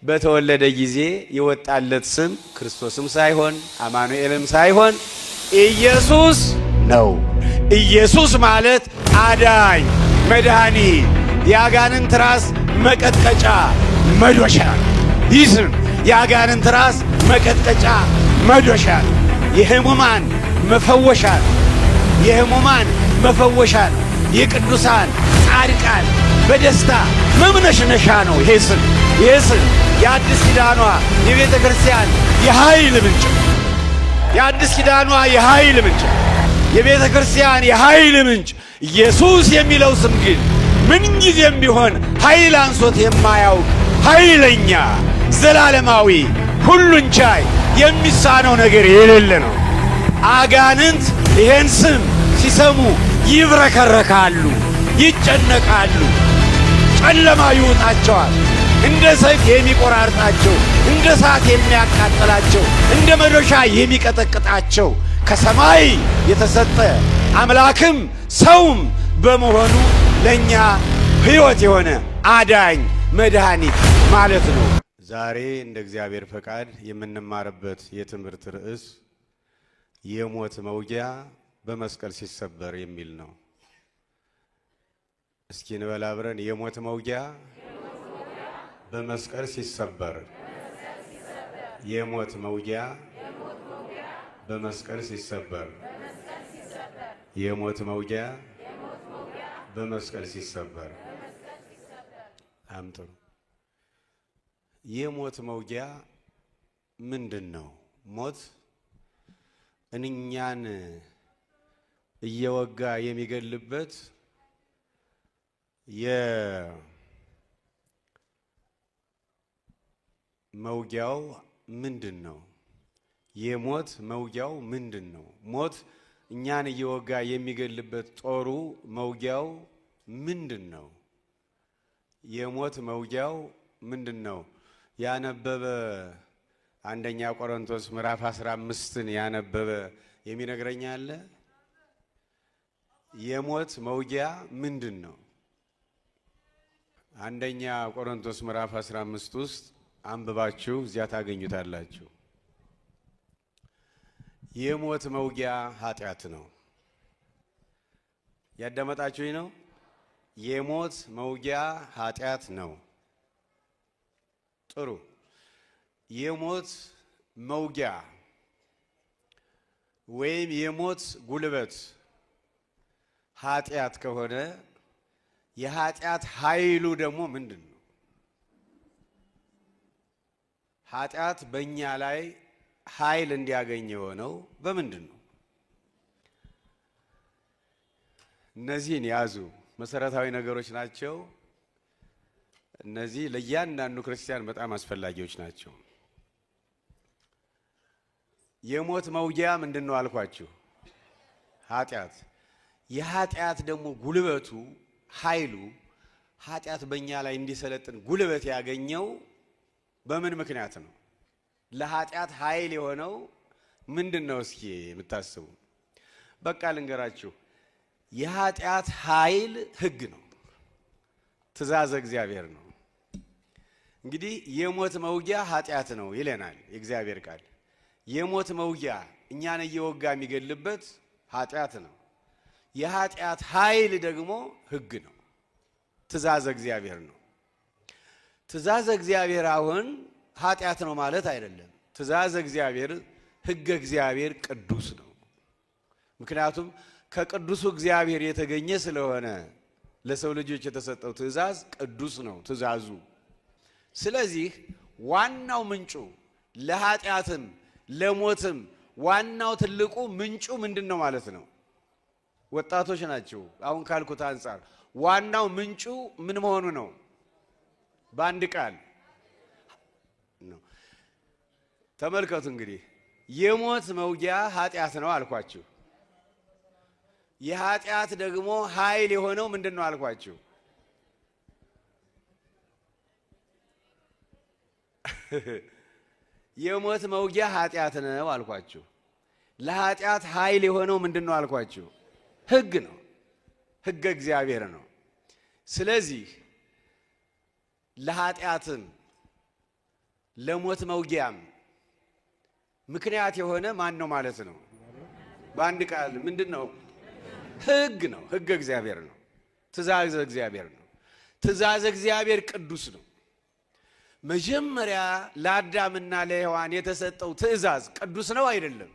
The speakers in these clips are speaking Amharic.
በተወለደ ጊዜ የወጣለት ስም ክርስቶስም ሳይሆን አማኑኤልም ሳይሆን ኢየሱስ ነው። ኢየሱስ ማለት አዳኝ፣ መድኃኒት፣ የአጋንንት ራስ መቀጥቀጫ መዶሻ። ይህ ስም የአጋንንት ራስ መቀጥቀጫ መዶሻ፣ የሕሙማን መፈወሻ፣ የሕሙማን መፈወሻ፣ የቅዱሳን ጻድቃን በደስታ መምነሽነሻ ነው። ይሄ ስም የአዲስ ኪዳኗ የቤተ ክርስቲያን የኃይል ምንጭ፣ የአዲስ ኪዳኗ የኃይል ምንጭ፣ የቤተ ክርስቲያን የኃይል ምንጭ። ኢየሱስ የሚለው ስም ግን ምንጊዜም ቢሆን ኃይል አንሶት የማያውቅ ኃይለኛ፣ ዘላለማዊ፣ ሁሉን ቻይ፣ የሚሳነው ነገር የሌለ ነው። አጋንንት ይሄን ስም ሲሰሙ ይብረከረካሉ፣ ይጨነቃሉ፣ ጨለማ ይውጣቸዋል። እንደ ሰይፍ የሚቆራርጣቸው፣ እንደ እሳት የሚያቃጥላቸው፣ እንደ መዶሻ የሚቀጠቅጣቸው ከሰማይ የተሰጠ አምላክም ሰውም በመሆኑ ለኛ ሕይወት የሆነ አዳኝ መድኃኒት ማለት ነው። ዛሬ እንደ እግዚአብሔር ፈቃድ የምንማርበት የትምህርት ርዕስ የሞት መውጊያ በመስቀል ሲሰበር የሚል ነው። እስኪ እንበል አብረን፣ የሞት መውጊያ በመስቀል ሲሰበር። የሞት መውጊያ በመስቀል ሲሰበር። የሞት መውጊያ በመስቀል ሲሰበር። አምጥሩ። የሞት መውጊያ ምንድን ነው? ሞት እኛን እየወጋ የሚገልበት የመውጊያው ምንድን ነው? የሞት መውጊያው ምንድን ነው? ሞት እኛን እየወጋ የሚገልበት ጦሩ መውጊያው ምንድን ነው? የሞት መውጊያው ምንድን ነው? ያነበበ አንደኛ ቆሮንቶስ ምዕራፍ 15ን ያነበበ የሚነግረኝ አለ? የሞት መውጊያ ምንድን ነው? አንደኛ ቆሮንቶስ ምዕራፍ 15 ውስጥ አንብባችሁ እዚያ ታገኙታላችሁ። የሞት መውጊያ ኃጢአት ነው። ያዳመጣችሁኝ ነው? የሞት መውጊያ ኃጢአት ነው። ጥሩ። የሞት መውጊያ ወይም የሞት ጉልበት ኃጢአት ከሆነ የኃጢአት ኃይሉ ደግሞ ምንድን ነው? ኃጢአት በእኛ ላይ ኃይል እንዲያገኝ የሆነው በምንድን ነው? እነዚህን ያዙ። መሰረታዊ ነገሮች ናቸው። እነዚህ ለእያንዳንዱ ክርስቲያን በጣም አስፈላጊዎች ናቸው። የሞት መውጊያ ምንድን ነው አልኳችሁ? ኃጢአት። የኃጢአት ደግሞ ጉልበቱ ኃይሉ ኃጢአት በእኛ ላይ እንዲሰለጥን ጉልበት ያገኘው በምን ምክንያት ነው? ለኃጢአት ኃይል የሆነው ምንድን ነው? እስኪ የምታስቡ። በቃ ልንገራችሁ። የኃጢአት ኃይል ሕግ ነው፣ ትእዛዘ እግዚአብሔር ነው። እንግዲህ የሞት መውጊያ ኃጢአት ነው ይለናል የእግዚአብሔር ቃል። የሞት መውጊያ እኛን እየወጋ የሚገልበት ኃጢአት ነው። የኃጢአት ኃይል ደግሞ ሕግ ነው፣ ትእዛዘ እግዚአብሔር ነው። ትእዛዘ እግዚአብሔር አሁን ኃጢአት ነው ማለት አይደለም። ትእዛዘ እግዚአብሔር፣ ሕገ እግዚአብሔር ቅዱስ ነው። ምክንያቱም ከቅዱሱ እግዚአብሔር የተገኘ ስለሆነ ለሰው ልጆች የተሰጠው ትእዛዝ ቅዱስ ነው ትእዛዙ። ስለዚህ ዋናው ምንጩ ለኃጢአትም ለሞትም ዋናው ትልቁ ምንጩ ምንድን ነው ማለት ነው? ወጣቶች ናቸው። አሁን ካልኩት አንጻር ዋናው ምንጩ ምን መሆኑ ነው? በአንድ ቃል ነው። ተመልከቱ እንግዲህ የሞት መውጊያ ኃጢአት ነው አልኳችሁ። የኃጢአት ደግሞ ኃይል የሆነው ምንድን ነው አልኳችሁ? የሞት መውጊያ ኃጢአት ነው አልኳችሁ። ለኃጢአት ኃይል የሆነው ምንድን ነው አልኳችሁ? ሕግ ነው፣ ሕገ እግዚአብሔር ነው። ስለዚህ ለኃጢአትም ለሞት መውጊያም ምክንያት የሆነ ማን ነው ማለት ነው? በአንድ ቃል ምንድነው? ሕግ ነው። ሕገ እግዚአብሔር ነው። ትእዛዘ እግዚአብሔር ነው። ትእዛዘ እግዚአብሔር ቅዱስ ነው። መጀመሪያ ለአዳምና ለሔዋን የተሰጠው ትእዛዝ ቅዱስ ነው አይደለም?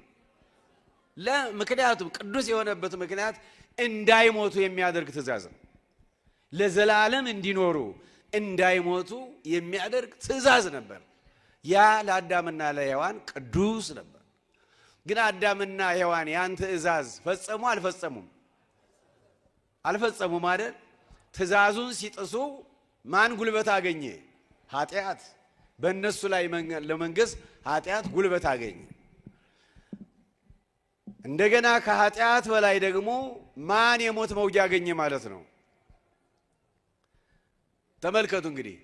ምክንያቱም ቅዱስ የሆነበት ምክንያት እንዳይሞቱ የሚያደርግ ትእዛዝ ነው። ለዘላለም እንዲኖሩ እንዳይሞቱ የሚያደርግ ትእዛዝ ነበር። ያ ለአዳምና ለሔዋን ቅዱስ ነበር። ግን አዳምና ሔዋን ያን ትእዛዝ ፈጸሙ አልፈጸሙም? አልፈጸሙም አይደል? ትእዛዙን ሲጥሱ ማን ጉልበት አገኘ? ኃጢአት። በእነሱ ላይ ለመንገስ ኃጢአት ጉልበት አገኘ። እንደገና ከኃጢአት በላይ ደግሞ ማን የሞት መውጊያ አገኘ ማለት ነው? ተመልከቱ እንግዲህ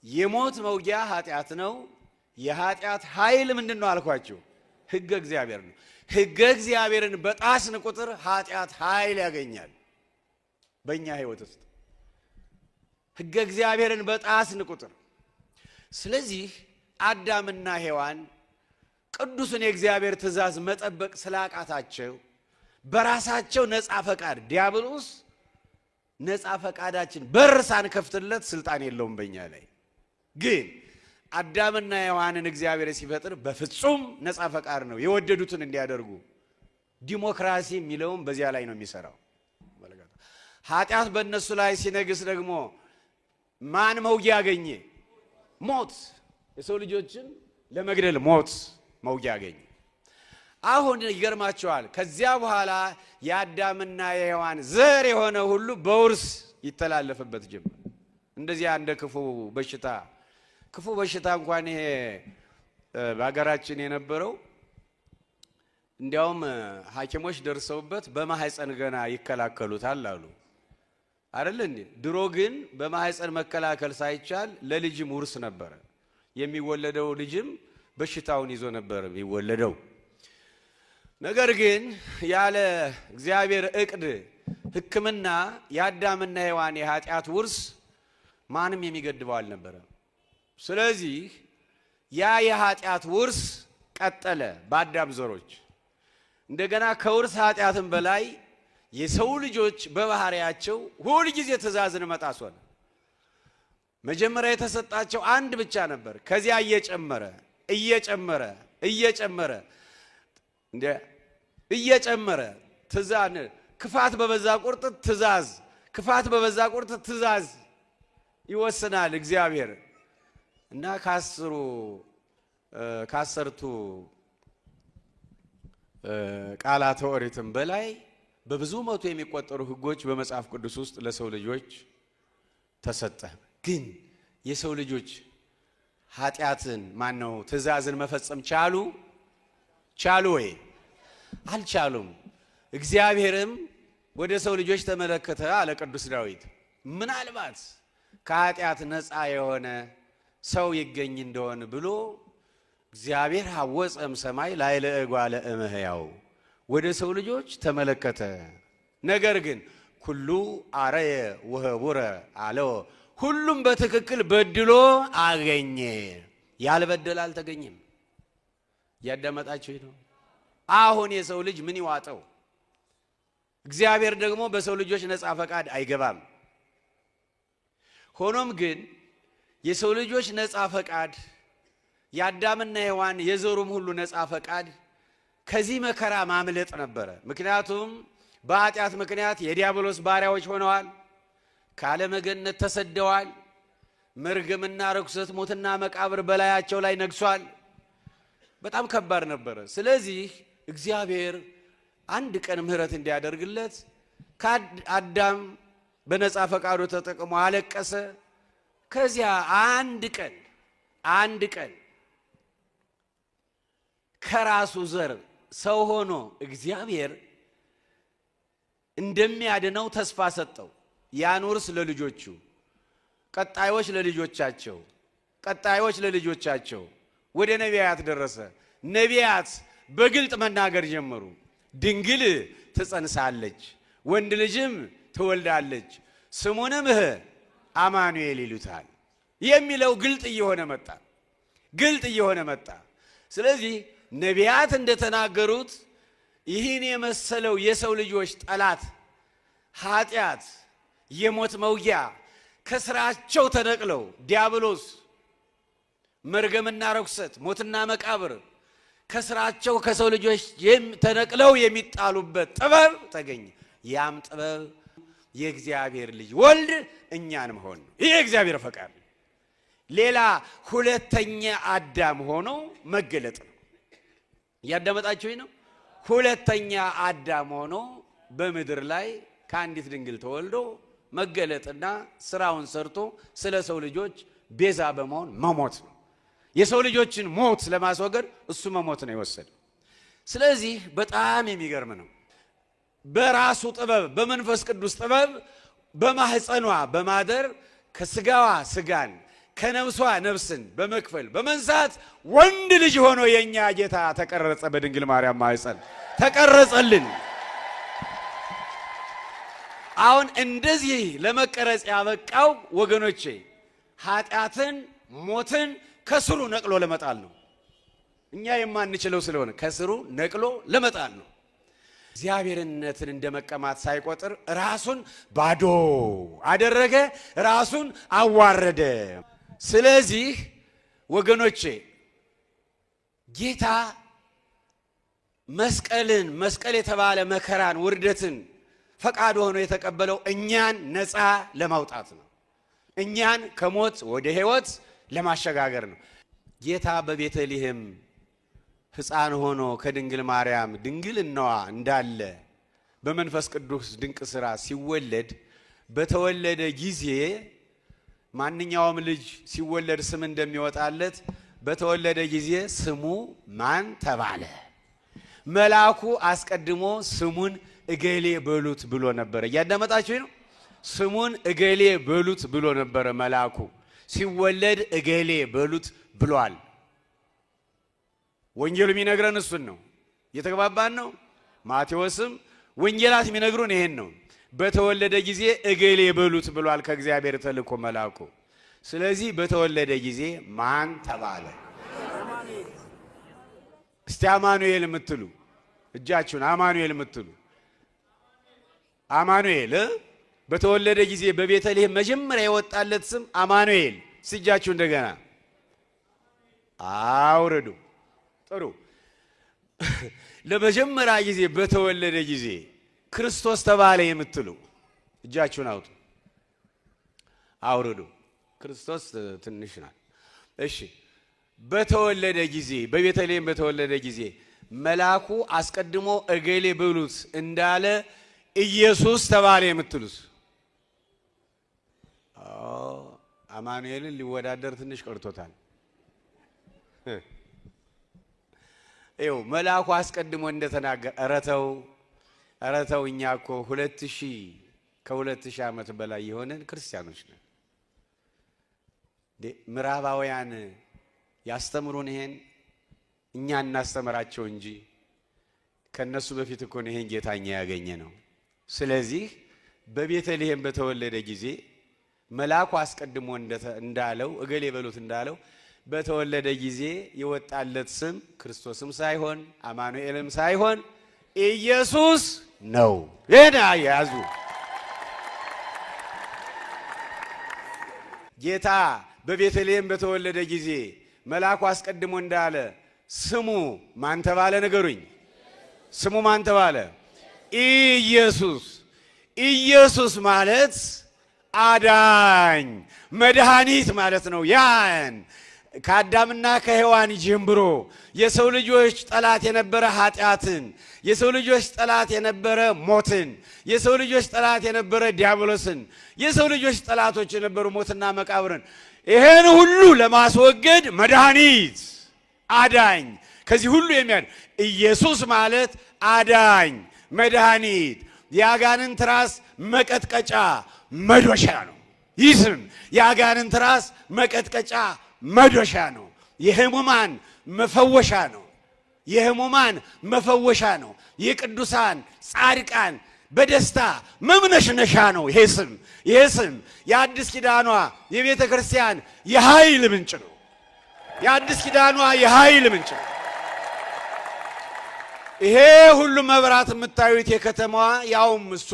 የሞት መውጊያ ኃጢአት ነው። የኃጢአት ኃይል ምንድነው አልኳችሁ? ሕገ እግዚአብሔር ነው። ሕገ እግዚአብሔርን በጣስን ቁጥር ኃጢአት ኃይል ያገኛል። በእኛ ሕይወት ውስጥ ሕገ እግዚአብሔርን በጣስን ቁጥር። ስለዚህ አዳምና ሔዋን ቅዱስን የእግዚአብሔር ትእዛዝ መጠበቅ ስላቃታቸው በራሳቸው ነፃ ፈቃድ ዲያብሎስ ነፃ ፈቃዳችን በር ሳንከፍትለት ስልጣን የለውም በእኛ ላይ። ግን አዳምና ሔዋንን እግዚአብሔር ሲፈጥር በፍጹም ነፃ ፈቃድ ነው የወደዱትን እንዲያደርጉ። ዲሞክራሲ የሚለውም በዚያ ላይ ነው የሚሰራው። ኃጢአት በእነሱ ላይ ሲነግስ ደግሞ ማን መውጊያ አገኘ? ሞት። የሰው ልጆችን ለመግደል ሞት መውጊያ አገኘ። አሁን ይገርማቸዋል። ከዚያ በኋላ የአዳምና የሔዋን ዘር የሆነ ሁሉ በውርስ ይተላለፍበት ጀመር። እንደዚያ እንደ ክፉ በሽታ እንኳን ይሄ በሀገራችን የነበረው እንዲያውም ሐኪሞች ደርሰውበት በማህፀን ገና ይከላከሉታል አሉ አይደል እንዴ? ድሮ ግን በማህፀን መከላከል ሳይቻል ለልጅም ውርስ ነበር። የሚወለደው ልጅም በሽታውን ይዞ ነበር የሚወለደው። ነገር ግን ያለ እግዚአብሔር ዕቅድ ሕክምና የአዳምና ሔዋን የኃጢአት ውርስ ማንም የሚገድበው አልነበረም። ስለዚህ ያ የኃጢአት ውርስ ቀጠለ በአዳም ዘሮች። እንደገና ከውርስ ኃጢአትም በላይ የሰው ልጆች በባህሪያቸው ሁል ጊዜ ትእዛዝን መጣስ ሆነ። መጀመሪያ የተሰጣቸው አንድ ብቻ ነበር። ከዚያ እየጨመረ ትእዛዝ ክፋት በበዛ ቁርጥ ትእዛዝ ይወስናል እግዚአብሔር እና ከአሰርቱ ቃላተ ኦሪትም በላይ በብዙ መቶ የሚቆጠሩ ሕጎች በመጽሐፍ ቅዱስ ውስጥ ለሰው ልጆች ተሰጠ። ግን የሰው ልጆች ኃጢአትን ትእዛዝን መፈጸም ቻሉ ወይ? አልቻሉም። እግዚአብሔርም ወደ ሰው ልጆች ተመለከተ አለ ቅዱስ ዳዊት። ምናልባት ከኃጢአት ነፃ የሆነ ሰው ይገኝ እንደሆነ ብሎ እግዚአብሔር ሐወፀም ሰማይ ላዕለ እጓለ እመሕያው ወደ ሰው ልጆች ተመለከተ። ነገር ግን ኩሉ አረየ ወህቡረ አለው። ሁሉም በትክክል በድሎ አገኘ፣ ያልበደለ አልተገኘም። ያዳመጣችሁ ነው። አሁን የሰው ልጅ ምን ይዋጠው? እግዚአብሔር ደግሞ በሰው ልጆች ነፃ ፈቃድ አይገባም። ሆኖም ግን የሰው ልጆች ነፃ ፈቃድ የአዳምና ሔዋን የዘሩም ሁሉ ነፃ ፈቃድ ከዚህ መከራ ማምለጥ ነበረ። ምክንያቱም በኃጢአት ምክንያት የዲያብሎስ ባሪያዎች ሆነዋል። ካለመገነት ተሰደዋል። መርገምና ርኩሰት፣ ሞትና መቃብር በላያቸው ላይ ነግሷል። በጣም ከባድ ነበረ። ስለዚህ እግዚአብሔር አንድ ቀን ምህረት እንዲያደርግለት ከአዳም በነፃ ፈቃዱ ተጠቅሞ አለቀሰ። ከዚያ አንድ ቀን ከራሱ ዘር ሰው ሆኖ እግዚአብሔር እንደሚያድነው ተስፋ ሰጠው። ያን ውርስ ለልጆቹ፣ ቀጣዮች ለልጆቻቸው ወደ ነቢያት ደረሰ። ነቢያት በግልጥ መናገር ጀመሩ። ድንግል ትጸንሳለች፣ ወንድ ልጅም ትወልዳለች፣ ስሙንም አማኑኤል ይሉታል የሚለው ግልጥ እየሆነ መጣ። ግልጥ እየሆነ መጣ። ስለዚህ ነቢያት እንደተናገሩት ይህን የመሰለው የሰው ልጆች ጠላት ኃጢአት፣ የሞት መውጊያ ከስራቸው ተነቅለው ዲያብሎስ፣ መርገምና ርኩሰት፣ ሞትና መቃብር ከስራቸው ከሰው ልጆች ተነቅለው የሚጣሉበት ጥበብ ተገኘ። ያም ጥበብ የእግዚአብሔር ልጅ ወልድ እኛን መሆን ነው። ይህ የእግዚአብሔር ፈቃድ። ሌላ ሁለተኛ አዳም ሆኖ መገለጥ ነው። እያዳመጣችሁኝ ነው? ሁለተኛ አዳም ሆኖ በምድር ላይ ከአንዲት ድንግል ተወልዶ መገለጥና ስራውን ሰርቶ ስለ ሰው ልጆች ቤዛ በመሆን መሞት ነው። የሰው ልጆችን ሞት ለማስወገድ እሱ መሞት ነው የወሰደው። ስለዚህ በጣም የሚገርም ነው። በራሱ ጥበብ በመንፈስ ቅዱስ ጥበብ በማህፀኗ በማደር ከስጋዋ ስጋን ከነፍሷ ነፍስን በመክፈል በመንሳት ወንድ ልጅ ሆኖ የኛ ጌታ ተቀረጸ። በድንግል ማርያም ማህፀን ተቀረጸልን። አሁን እንደዚህ ለመቀረጽ ያበቃው ወገኖቼ ኃጢአትን፣ ሞትን ከስሩ ነቅሎ ለመጣል ነው። እኛ የማንችለው ስለሆነ ከስሩ ነቅሎ ለመጣል ነው። እግዚአብሔርነትን እንደመቀማት ሳይቆጥር ራሱን ባዶ አደረገ፣ ራሱን አዋረደ። ስለዚህ ወገኖቼ ጌታ መስቀል የተባለ መከራን፣ ውርደትን ፈቃድ ሆኖ የተቀበለው እኛን ነፃ ለማውጣት ነው። እኛን ከሞት ወደ ሕይወት ለማሸጋገር ነው። ጌታ በቤተልሔም ሕፃን ሆኖ ከድንግል ማርያም ድንግልናዋ እንዳለ በመንፈስ ቅዱስ ድንቅ ሥራ ሲወለድ በተወለደ ጊዜ ማንኛውም ልጅ ሲወለድ ስም እንደሚወጣለት በተወለደ ጊዜ ስሙ ማን ተባለ? መልአኩ አስቀድሞ ስሙን እገሌ በሉት ብሎ ነበር። እያዳመጣችሁ ነው? ስሙን እገሌ በሉት ብሎ ነበር መልአኩ። ሲወለድ እገሌ በሉት ብሏል። ወንጌሉ የሚነግረን እሱን ነው። እየተግባባን ነው? ማቴዎስም ወንጌላት የሚነግሩን ይሄን ነው። በተወለደ ጊዜ እገሌ በሉት ብሏል ከእግዚአብሔር ተልኮ መልአኩ። ስለዚህ በተወለደ ጊዜ ማን ተባለ? እስቲ አማኑኤል የምትሉ እጃችሁን አማኑኤል የምትሉ አማኑኤል በተወለደ ጊዜ በቤተልሔም መጀመሪያ የወጣለት ስም አማኑኤል። እጃችሁ እንደገና አውርዱ። ጥሩ። ለመጀመሪያ ጊዜ በተወለደ ጊዜ ክርስቶስ ተባለ የምትሉ እጃችሁን አውጡ፣ አውርዱ። ክርስቶስ ትንሽ ናት። እሺ፣ በተወለደ ጊዜ በቤተልሔም በተወለደ ጊዜ መልአኩ አስቀድሞ እገሌ ብሉት እንዳለ ኢየሱስ ተባለ የምትሉስ? አማኑኤልን ሊወዳደር ትንሽ ቀርቶታል። ይኸው መልአኩ አስቀድሞ እንደተናገረ ኧረ ተው እኛ እኮ 2000 ዓመት በላይ የሆነን ክርስቲያኖች ነን። ምዕራባውያን ያስተምሩን ይሄን እኛ እናስተምራቸው እንጂ ከነሱ በፊት እኮ ነው ይሄን ጌታኛ ያገኘ ነው። ስለዚህ በቤተልሔም በተወለደ ጊዜ መልአኩ አስቀድሞ እንዳለው እገሌ በሉት እንዳለው በተወለደ ጊዜ የወጣለት ስም ክርስቶስም ሳይሆን አማኑኤልም ሳይሆን ኢየሱስ ነው። ይሄን ያዙ። ጌታ በቤተልሔም በተወለደ ጊዜ መልአኩ አስቀድሞ እንዳለ ስሙ ማን ተባለ? ንገሩኝ። ስሙ ማን ተባለ? ኢየሱስ። ኢየሱስ ማለት አዳኝ መድኃኒት ማለት ነው። ያን ከአዳምና ከሔዋን ጀምሮ የሰው ልጆች ጠላት የነበረ ኃጢአትን፣ የሰው ልጆች ጠላት የነበረ ሞትን፣ የሰው ልጆች ጠላት የነበረ ዲያብሎስን፣ የሰው ልጆች ጠላቶች የነበሩ ሞትና መቃብርን ይሄን ሁሉ ለማስወገድ መድኃኒት አዳኝ ከዚህ ሁሉ የሚያድ ኢየሱስ ማለት አዳኝ መድኃኒት የአጋንንት ራስ መቀጥቀጫ መዶሻ ነው። ይህ ስም የአጋንንት ራስ መቀጥቀጫ መዶሻ ነው። የሕሙማን መፈወሻ ነው። የሕሙማን መፈወሻ ነው። የቅዱሳን ጻድቃን በደስታ መምነሽነሻ ነው። ይሄ ስም የአዲስ ኪዳኗ የቤተ ክርስቲያን የኃይል ምንጭ ነው። የአዲስ ኪዳኗ የኃይል ምንጭ። ይሄ ሁሉ መብራት የምታዩት የከተማዋ ያውም እሱ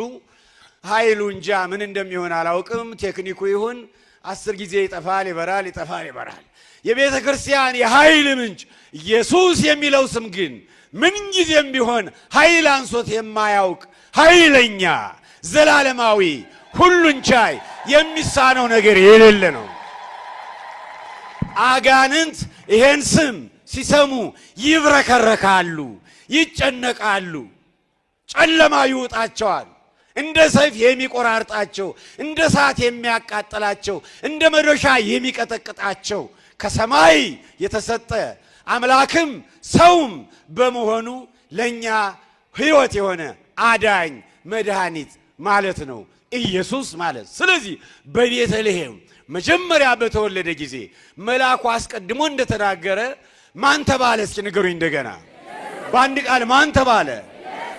ኃይሉ እንጃ ምን እንደሚሆን አላውቅም። ቴክኒኩ ይሁን 10 ጊዜ ይጠፋል ይበራል፣ ይጠፋል ይበራል። የቤተ ክርስቲያን የኃይል ምንጭ ኢየሱስ የሚለው ስም ግን ምን ጊዜም ቢሆን ኃይል አንሶት የማያውቅ ኃይለኛ፣ ዘላለማዊ፣ ሁሉን ቻይ፣ የሚሳነው ነገር የሌለ ነው። አጋንንት ይሄን ስም ሲሰሙ ይብረከረካሉ፣ ይጨነቃሉ፣ ጨለማ ይውጣቸዋል። እንደ ሰይፍ የሚቆራርጣቸው፣ እንደ እሳት የሚያቃጥላቸው፣ እንደ መዶሻ የሚቀጠቅጣቸው ከሰማይ የተሰጠ አምላክም ሰውም በመሆኑ ለኛ ሕይወት የሆነ አዳኝ መድኃኒት ማለት ነው ኢየሱስ ማለት። ስለዚህ በቤተልሔም መጀመሪያ በተወለደ ጊዜ መልአኩ አስቀድሞ እንደተናገረ ማን ተባለ? እስኪ ንገሩኝ እንደገና በአንድ ቃል ማን ተባለ?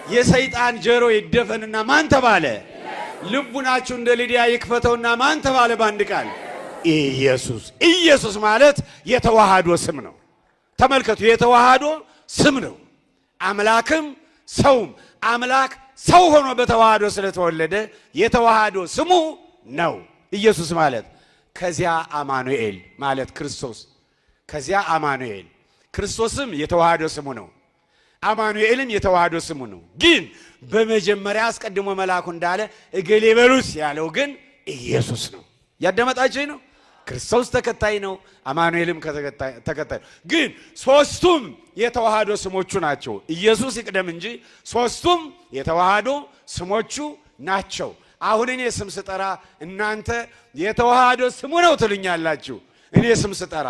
የሰይጣን ጆሮ ይደፈንና ማን ተባለ? ልቡናችሁ እንደ ልድያ ይክፈተውና ማን ተባለ? በአንድ ቃል ኢየሱስ። ኢየሱስ ማለት የተዋሃዶ ስም ነው። ተመልከቱ፣ የተዋሃዶ ስም ነው። አምላክም ሰውም አምላክ ሰው ሆኖ በተዋሃዶ ስለተወለደ የተዋሃዶ ስሙ ነው ኢየሱስ ማለት። ከዚያ አማኑኤል ማለት ክርስቶስ። ከዚያ አማኑኤል ክርስቶስም የተዋሃዶ ስሙ ነው። አማኑኤልም የተዋሃዶ ስሙ ነው። ግን በመጀመሪያ አስቀድሞ መልአኩ እንዳለ እገሌ በሉት ያለው ግን ኢየሱስ ነው። ያዳመጣችሁኝ ነው። ክርስቶስ ተከታይ ነው፣ አማኑኤልም ተከታይ ነው። ግን ሶስቱም የተዋሃዶ ስሞቹ ናቸው። ኢየሱስ ይቅደም እንጂ ሶስቱም የተዋሃዶ ስሞቹ ናቸው። አሁን እኔ ስም ስጠራ እናንተ የተዋሃዶ ስሙ ነው ትሉኛላችሁ። እኔ ስም ስጠራ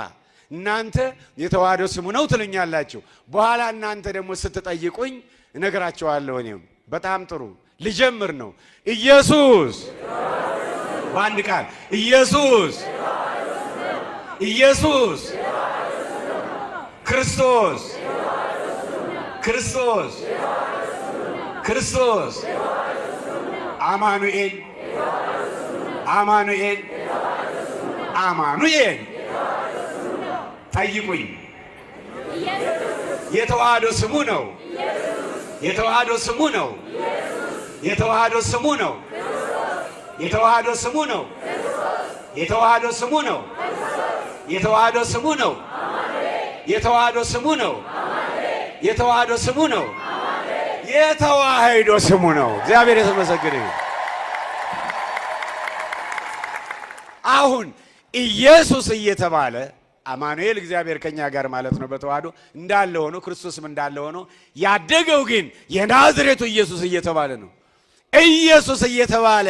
እናንተ የተዋሃዶ ስሙ ነው ትሉኛላችሁ። በኋላ እናንተ ደግሞ ስትጠይቁኝ እነግራችኋለሁ። እኔም በጣም ጥሩ ልጀምር ነው። ኢየሱስ በአንድ ቃል ኢየሱስ፣ ኢየሱስ፣ ክርስቶስ፣ ክርስቶስ፣ ክርስቶስ፣ አማኑኤል፣ አማኑኤል፣ አማኑኤል። ጠይቁኝ። የተዋሃዶ ስሙ ነው። የተዋሃዶ ስሙ ነው። የተዋሃዶ ስሙ ነው። የተዋሃዶ ስሙ ነው። የተዋሃዶ ስሙ ነው። የተዋሃዶ ስሙ ነው። የተዋሃዶ ስሙ ነው። የተዋሃዶ ስሙ ነው። የተዋሃዶ ስሙ ነው። እግዚአብሔር የተመሰገነ ይሁን። አሁን ኢየሱስ እየተባለ አማኑኤል እግዚአብሔር ከኛ ጋር ማለት ነው በተዋህዶ እንዳለ ሆኖ ክርስቶስም እንዳለ ሆኖ ያደገው ግን የናዝሬቱ ኢየሱስ እየተባለ ነው። ኢየሱስ እየተባለ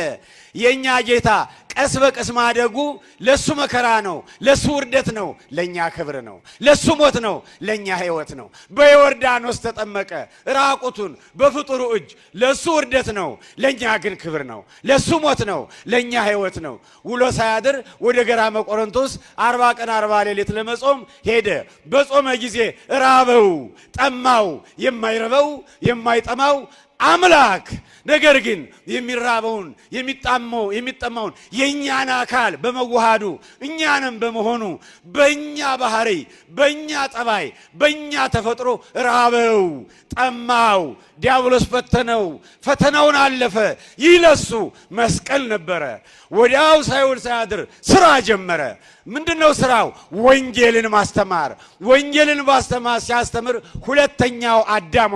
የኛ ጌታ ቀስ በቀስ ማደጉ ለሱ መከራ ነው፣ ለሱ ውርደት ነው፣ ለኛ ክብር ነው። ለሱ ሞት ነው፣ ለኛ ሕይወት ነው። በዮርዳኖስ ተጠመቀ ራቁቱን በፍጡሩ እጅ። ለሱ ውርደት ነው፣ ለኛ ግን ክብር ነው። ለሱ ሞት ነው፣ ለኛ ሕይወት ነው። ውሎ ሳያድር ወደ ገራመ ቆሮንቶስ 40 ቀን 40 ሌሊት ለመጾም ሄደ። በጾመ ጊዜ ራበው፣ ጠማው። የማይረበው የማይጠማው አምላክ ነገር ግን የሚራበውን የሚጠማውን የእኛን አካል በመዋሃዱ እኛንም በመሆኑ በእኛ ባህሪ፣ በእኛ ጠባይ፣ በእኛ ተፈጥሮ ራበው፣ ጠማው። ዲያብሎስ ፈተነው፣ ፈተናውን አለፈ። ይህ ለሱ መስቀል ነበረ። ወዲያው ሳይውል ሳያድር ስራ ጀመረ። ምንድነው ስራው? ወንጌልን ማስተማር። ወንጌልን ማስተማር ሲያስተምር ሁለተኛው አዳም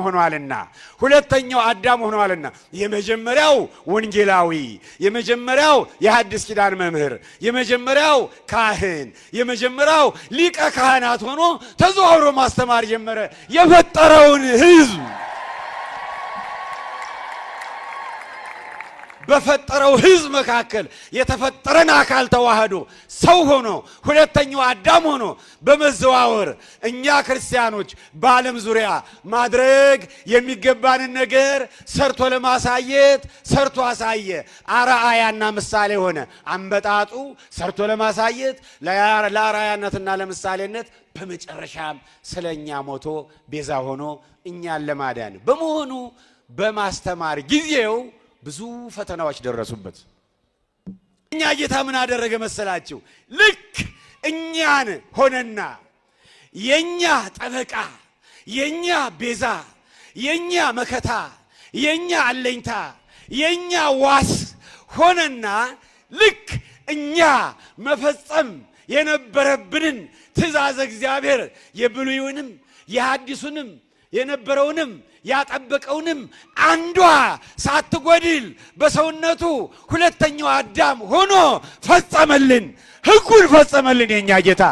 ሆኗልና የመጀመሪያው ወንጌላዊ፣ የመጀመሪያው የሐዲስ ኪዳን መምህር፣ የመጀመሪያው ካህን፣ የመጀመሪያው ሊቀ ካህናት ሆኖ ተዘዋውሮ ማስተማር ጀመረ። የፈጠረውን ሕዝብ በፈጠረው ሕዝብ መካከል የተፈጠረን አካል ተዋህዶ ሰው ሆኖ ሁለተኛው አዳም ሆኖ በመዘዋወር እኛ ክርስቲያኖች በዓለም ዙሪያ ማድረግ የሚገባንን ነገር ሰርቶ ለማሳየት ሰርቶ አሳየ። አርአያና ምሳሌ ሆነ። አመጣጡ ሰርቶ ለማሳየት ለአርአያነትና ለምሳሌነት፣ በመጨረሻም ስለኛ ሞቶ ቤዛ ሆኖ እኛን ለማዳን በመሆኑ በማስተማር ጊዜው ብዙ ፈተናዎች ደረሱበት። እኛ ጌታ ምን አደረገ መሰላችሁ? ልክ እኛን ሆነና የኛ ጠበቃ የኛ ቤዛ የኛ መከታ የኛ አለኝታ የኛ ዋስ ሆነና ልክ እኛ መፈጸም የነበረብንን ትእዛዝ እግዚአብሔር የብሉይንም የሐዲሱንም የነበረውንም ያጠበቀውንም አንዷ ሳትጎድል በሰውነቱ ሁለተኛው አዳም ሆኖ ፈጸመልን። ሕጉን ፈጸመልን የኛ ጌታ።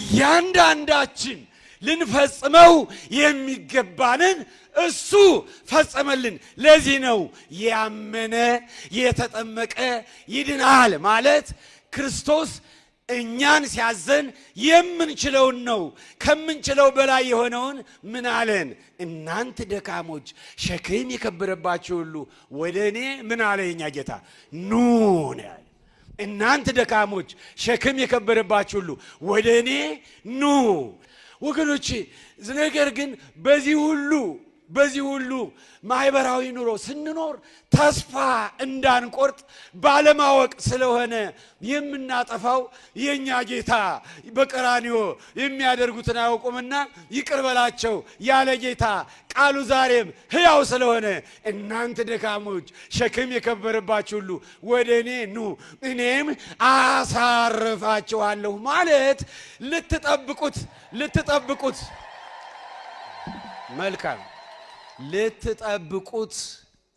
እያንዳንዳችን ልንፈጽመው የሚገባንን እሱ ፈጸመልን። ለዚህ ነው ያመነ የተጠመቀ ይድናል ማለት ክርስቶስ እኛን ሲያዘን የምንችለውን ነው። ከምንችለው በላይ የሆነውን ምን አለን? እናንተ ደካሞች ሸክም የከበረባችሁ ሁሉ ወደ እኔ ምን አለ የኛ ጌታ? ኑ ነው ያለ። እናንተ ደካሞች ሸክም የከበረባችሁ ሁሉ ወደ እኔ ኑ። ወገኖቼ ነገር ግን በዚህ ሁሉ ማህበራዊ ኑሮ ስንኖር ተስፋ እንዳንቆርጥ ባለማወቅ ስለሆነ የምናጠፋው የኛ ጌታ በቀራንዮ የሚያደርጉትን አያውቁምና ይቅር በላቸው ያለ ጌታ ቃሉ ዛሬም ሕያው ስለሆነ እናንተ ደካሞች ሸክም የከበረባችሁ ሁሉ ወደ እኔ ኑ እኔም አሳርፋችኋለሁ ማለት ልትጠብቁት መልካም ልትጠብቁት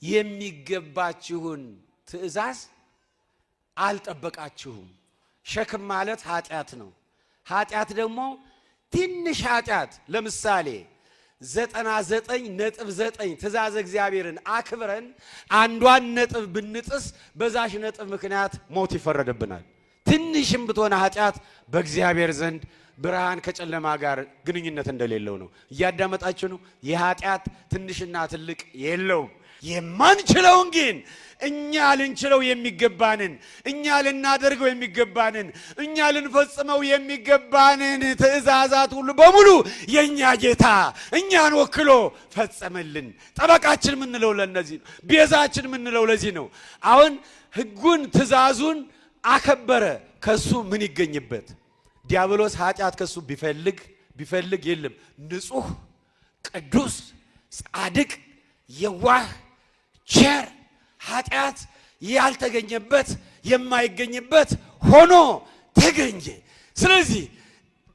የሚገባችሁን ትእዛዝ አልጠበቃችሁም። ሸክም ማለት ኃጢአት ነው። ኃጢአት ደግሞ ትንሽ ኃጢአት ለምሳሌ 99.9 ትእዛዝ እግዚአብሔርን አክብረን አንዷን ነጥብ ብንጥስ በዛሽ ነጥብ ምክንያት ሞት ይፈረድብናል። ትንሽም ብትሆን ኃጢአት በእግዚአብሔር ዘንድ ብርሃን ከጨለማ ጋር ግንኙነት እንደሌለው ነው። እያዳመጣችሁ ነው። የኃጢአት ትንሽና ትልቅ የለውም። የማንችለውን ግን እኛ ልንችለው የሚገባንን እኛ ልናደርገው የሚገባንን እኛ ልንፈጽመው የሚገባንን ትእዛዛት ሁሉ በሙሉ የኛ ጌታ እኛን ወክሎ ፈጸመልን። ጠበቃችን ምንለው ለነዚህ ነው። ቤዛችን ምንለው ለዚህ ነው። አሁን ሕጉን ትእዛዙን አከበረ። ከሱ ምን ይገኝበት? ዲያብሎስ ኃጢአት ከሱ ቢፈልግ የለም። ንጹህ ቅዱስ ጻድቅ የዋህ ቸር ኃጢአት ያልተገኘበት የማይገኝበት ሆኖ ተገኘ። ስለዚህ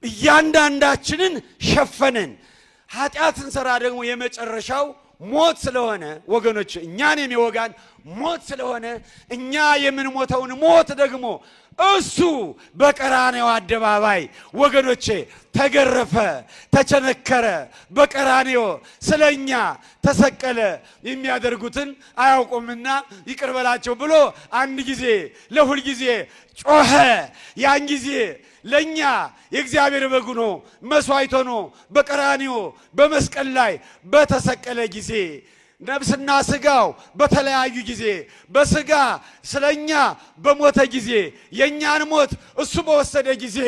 እያንዳንዳችንን ሸፈነን። ኃጢአትን ሰራ ደግሞ የመጨረሻው ሞት ስለሆነ ወገኖች እኛን የሚወጋን ሞት ስለሆነ እኛ የምንሞተውን ሞት ደግሞ እሱ በቀራንዮ አደባባይ ወገኖቼ ተገረፈ፣ ተቸነከረ፣ በቀራንዮ ስለኛ ተሰቀለ። የሚያደርጉትን አያውቁምና ይቅር በላቸው ብሎ አንድ ጊዜ ለሁል ጊዜ ጮኸ። ያን ጊዜ ለኛ የእግዚአብሔር በግ ሆኖ መስዋዕት ሆኖ በቀራንዮ በመስቀል ላይ በተሰቀለ ጊዜ ነፍስና ስጋው በተለያዩ ጊዜ በስጋ ስለኛ በሞተ ጊዜ የኛን ሞት እሱ በወሰደ ጊዜ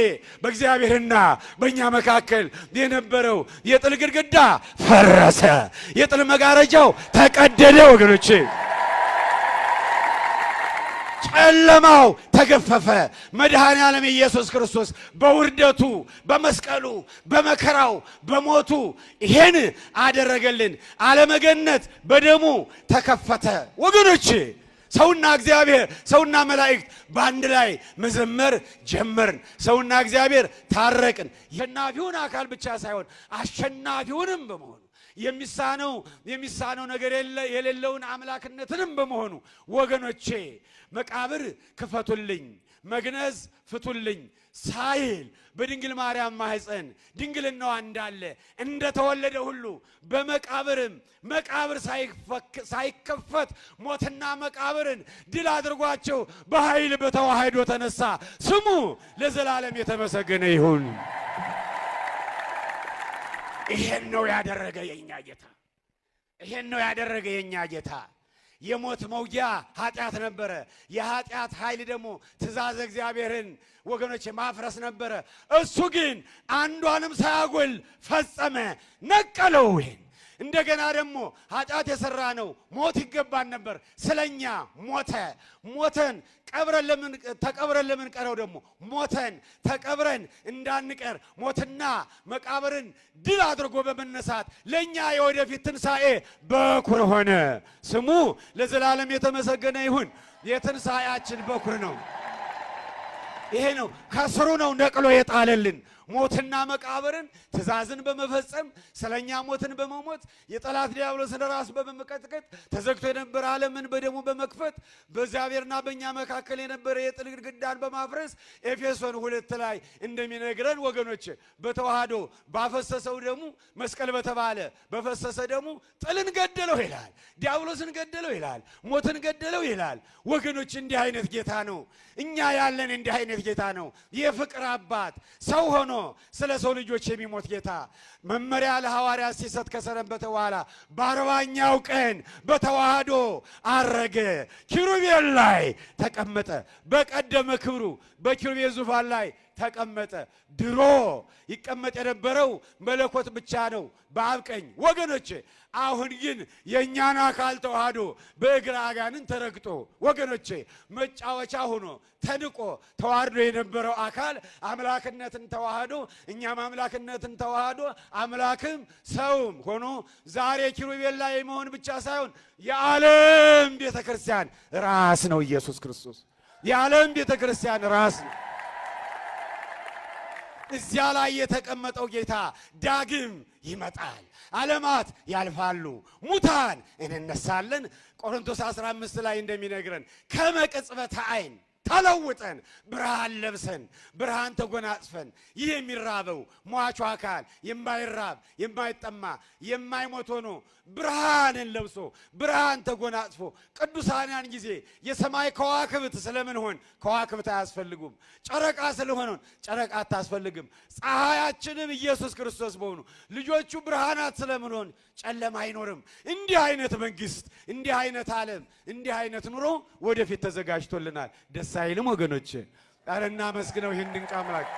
በእግዚአብሔርና በእኛ መካከል የነበረው የጥል ግድግዳ ፈረሰ፣ የጥል መጋረጃው ተቀደደ። ወገኖቼ ጨለማው ተገፈፈ። መድኃኔ ዓለም ኢየሱስ ክርስቶስ በውርደቱ በመስቀሉ በመከራው በሞቱ ይሄን አደረገልን። ዓለመገነት በደሙ ተከፈተ። ወገኖቼ ሰውና እግዚአብሔር ሰውና መላእክት በአንድ ላይ መዘመር ጀመርን። ሰውና እግዚአብሔር ታረቅን። የአሸናፊውን አካል ብቻ ሳይሆን አሸናፊውንም በመሆኑ የሚሳነው ነገር የሌለውን አምላክነትንም በመሆኑ ወገኖቼ መቃብር ክፈቱልኝ፣ መግነዝ ፍቱልኝ ሳይል በድንግል ማርያም ማህፀን ድንግልናዋ እንዳለ እንደተወለደ ሁሉ በመቃብርም መቃብር ሳይከፈት ሞትና መቃብርን ድል አድርጓቸው በኃይል በተዋህዶ ተነሳ። ስሙ ለዘላለም የተመሰገነ ይሁን። ይሄን ነው ያደረገ የኛ ጌታ። ይሄን ነው ያደረገ የኛ ጌታ። የሞት መውጊያ ኃጢአት ነበረ። የኃጢአት ኃይል ደግሞ ትእዛዝ እግዚአብሔርን ወገኖች ማፍረስ ነበረ። እሱ ግን አንዷንም ሳያጎል ፈጸመ፣ ነቀለው። ይሄን እንደገና ደግሞ ኃጢአት የሰራ ነው ሞት ይገባን ነበር ስለኛ ሞተ ሞተን ተቀብረን ለምን ቀረው ደግሞ ሞተን ተቀብረን እንዳንቀር ሞትና መቃብርን ድል አድርጎ በመነሳት ለኛ የወደፊት ትንሣኤ በኩር ሆነ ስሙ ለዘላለም የተመሰገነ ይሁን የትንሣኤያችን በኩር ነው ይሄ ነው ከስሩ ነው ነቅሎ የጣለልን ሞትና መቃብርን ትእዛዝን በመፈጸም ስለኛ ሞትን በመሞት የጠላት ዲያብሎስን ራስ በመቀጥቀጥ ተዘግቶ የነበረ ዓለምን በደሙ በመክፈት በእግዚአብሔርና በእኛ መካከል የነበረ የጥል ግድግዳን በማፍረስ ኤፌሶን 2 ላይ እንደሚነግረን ወገኖች በተዋህዶ ባፈሰሰው ደሙ መስቀል በተባለ በፈሰሰ ደሙ ጥልን ገደለው ይላል ዲያብሎስን ገደለው ይላል ሞትን ገደለው ይላል ወገኖች እንዲህ አይነት ጌታ ነው እኛ ያለን እንዲህ አይነት ጌታ ነው የፍቅር አባት ሰው ሆኖ ስለ ሰው ልጆች የሚሞት ጌታ መመሪያ ለሐዋርያት ሲሰጥ ከሰነበተ በኋላ በ40ኛው ቀን በተዋህዶ አረገ ኪሩቤል ላይ ተቀመጠ በቀደመ ክብሩ በኪሩቤል ዙፋን ላይ ተቀመጠ ድሮ ይቀመጥ የነበረው መለኮት ብቻ ነው በአብ ቀኝ ወገኖች አሁን ግን የኛን አካል ተዋህዶ በእግረ አጋንን ተረግጦ ወገኖች መጫወቻ ሆኖ ተንቆ ተዋህዶ የነበረው አካል አምላክነትን ተዋህዶ እኛም አምላክነትን ተዋህዶ አምላክም ሰውም ሆኖ ዛሬ ኪሩቤል ላይ መሆን ብቻ ሳይሆን የዓለም ቤተክርስቲያን ራስ ነው ኢየሱስ ክርስቶስ የዓለም ቤተክርስቲያን ራስ ነው እዚያ ላይ የተቀመጠው ጌታ ዳግም ይመጣል ዓለማት ያልፋሉ ሙታን እንነሳለን ቆሮንቶስ 15 ላይ እንደሚነግረን ከመቅጽበተ ዓይን ተለውጠን ብርሃን ለብሰን ብርሃን ተጎናጽፈን ይህ የሚራበው ሟቹ አካል የማይራብ የማይጠማ የማይሞት ሆኖ ብርሃንን ለብሶ ብርሃን ተጎናጽፎ ቅዱሳን ጊዜ የሰማይ ከዋክብት ስለምን ሆን ከዋክብት አያስፈልጉም ጨረቃ ስለሆነ ጨረቃ አታስፈልግም ፀሐያችንም ኢየሱስ ክርስቶስ በሆኑ ልጆቹ ብርሃናት ስለምን ሆን ጨለማ አይኖርም እንዲህ አይነት መንግስት እንዲህ አይነት ዓለም እንዲህ አይነት ኑሮ ወደፊት ተዘጋጅቶልናል ደስ አይልም ወገኖቼ አረና መስግነው ይህን ድንቅ አምላክ